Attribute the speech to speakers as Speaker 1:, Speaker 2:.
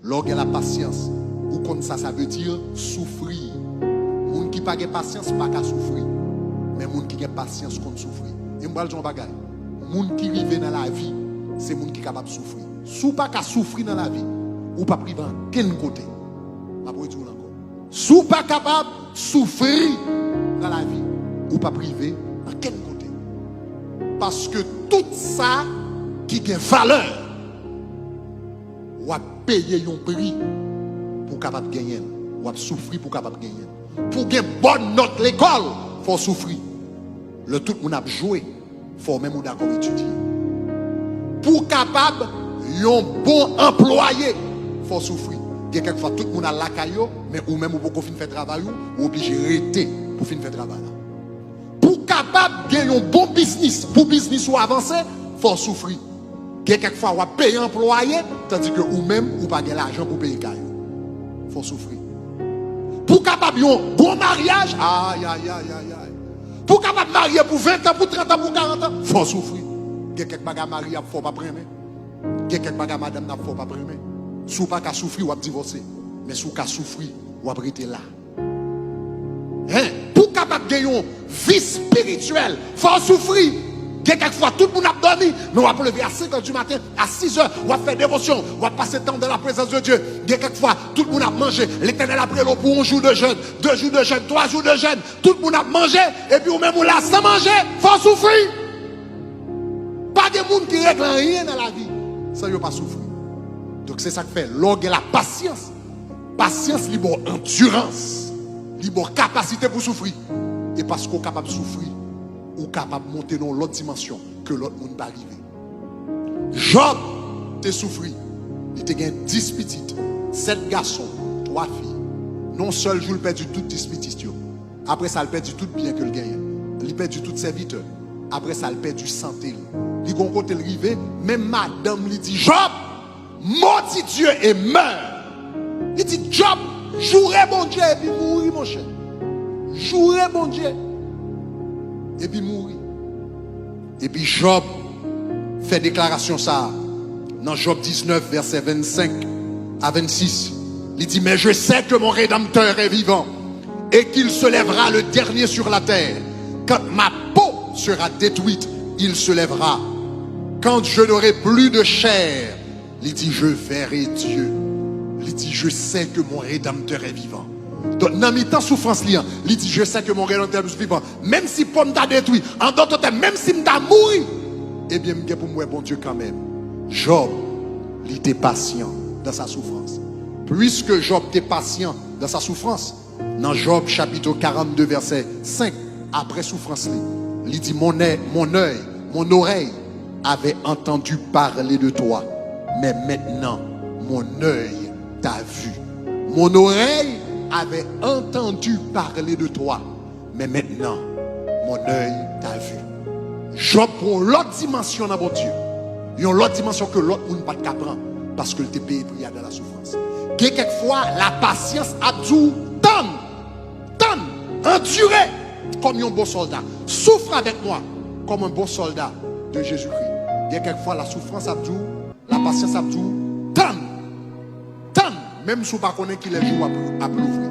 Speaker 1: Lorsque la patience, ou comme ça veut dire souffrir. Moun qui pas de patience, pas qu'à souffrir. Mais moun qui a patience, qu'on souffrir. Et moi, je dis un bagage. Moun qui rive dans la vie, c'est moun qui est capable de souffrir. Si pas qu'à souffrir dans la vie, ou pas privé en quel côté. Si pas capable de souffrir dans la vie, ou pas privé en quel côté. Parce que tout ça qui a valeur, ou à payer un prix pour capable de gagner, ou à souffrir pour capable de gagner. Pour gagner bonne note l'école, il faut souffrir. Le tout le monde a joué, il faut même d'accord étudier. Pour capable un bon employé, il faut souffrir. Quelquefois tout le monde a la caillou, mais ou même pour finir faire travail, ou obligé de rester pour finir faire travail. Pour capable de gagner un bon business, pour business ou avancer, il faut souffrir. Quelquefois on va payer un employé, tandis que ou même ou pas gagner l'argent pour payer caillou. Il faut souffrir. Pour capable un bon mariage, aïe aïe aïe aïe aïe. Pour capable marier pour 20 ans, pour 30 ans, pour 40 ans, il faut souffrir. Quelqu'un qui va marier, il ne faut pas prendre. Quelqu'un qui va madame, il ne faut pas prendre. Si vous n'avez pas souffrir, vous allez divorcer. Mais si vous avez souffrir, vous allez rester là. Hein? Pour capable gagner une vie spirituelle, il faut souffrir. Quelquefois, tout le monde a dormi, mais on va lever à 5 h du matin, à 6 h, on va faire dévotion, on va passer temps dans la présence de Dieu. Quelquefois, tout le monde a mangé. L'Éternel a pris l'eau pour 1 jour de jeûne, 2 jours de jeûne, 3 jours de jeûne. Tout le monde a mangé, et puis ou même on l'a sans manger, il faut souffrir. Pas de monde qui règle rien dans la vie, ça ne veut pas souffrir. Donc c'est ça que fait. Lorsque la patience, patience libre endurance, libre capacité pour souffrir. Et parce qu'on est capable de souffrir, ou capable de monter dans l'autre dimension que l'autre monde pas arriver. Job te souffri. Il te gagne 10 petites, 7 garçons, 3 filles. Non seul jour il perdu toutes 10 petites. Après ça il perdu tout bien que le gagne. Il perdu tout serviteur. Après ça il perdu santé. Il gon côté rivé, même madame lui dit Job, maudit Dieu et meurt. Il dit Job, jouerai mon Dieu et puis mourir mon cher. Jouerai mon Dieu et puis mourir. Et puis Job fait déclaration ça dans Job 19 verset 25 à 26. Il dit mais je sais que mon Rédempteur est vivant et qu'il se lèvera le dernier sur la terre. Quand ma peau sera détruite, il se lèvera. Quand je n'aurai plus de chair, il dit je verrai Dieu. Il dit je sais que mon Rédempteur est vivant. Donc, dans mes temps souffrance, il dit je sais que mon Rédempteur est vivant. Même si pomme t'a détruit, en d'autres termes, même si m't'a mouru, eh bien, m'gè pour moi bon Dieu quand même. Job, il était patient dans sa souffrance. Puisque Job était patient dans sa souffrance, dans Job chapitre 42 verset 5, après souffrance, il dit mon œil, mon oreille avait entendu parler de toi, mais maintenant mon œil t'a vu. Mon oreille avait entendu parler de toi, mais maintenant mon œil t'a vu. Job prend l'autre dimension dans mon Dieu. Il y a l'autre dimension que l'autre monde pas capable parce que le payé prière dans la souffrance. Quelquefois la patience a dû endurer comme un bon soldat. Souffre avec moi comme un bon soldat de Jésus-Christ. Quelquefois la souffrance a dû, la patience a dû même si vous ne connaissez pas qu'il est jour à l'ouvrir.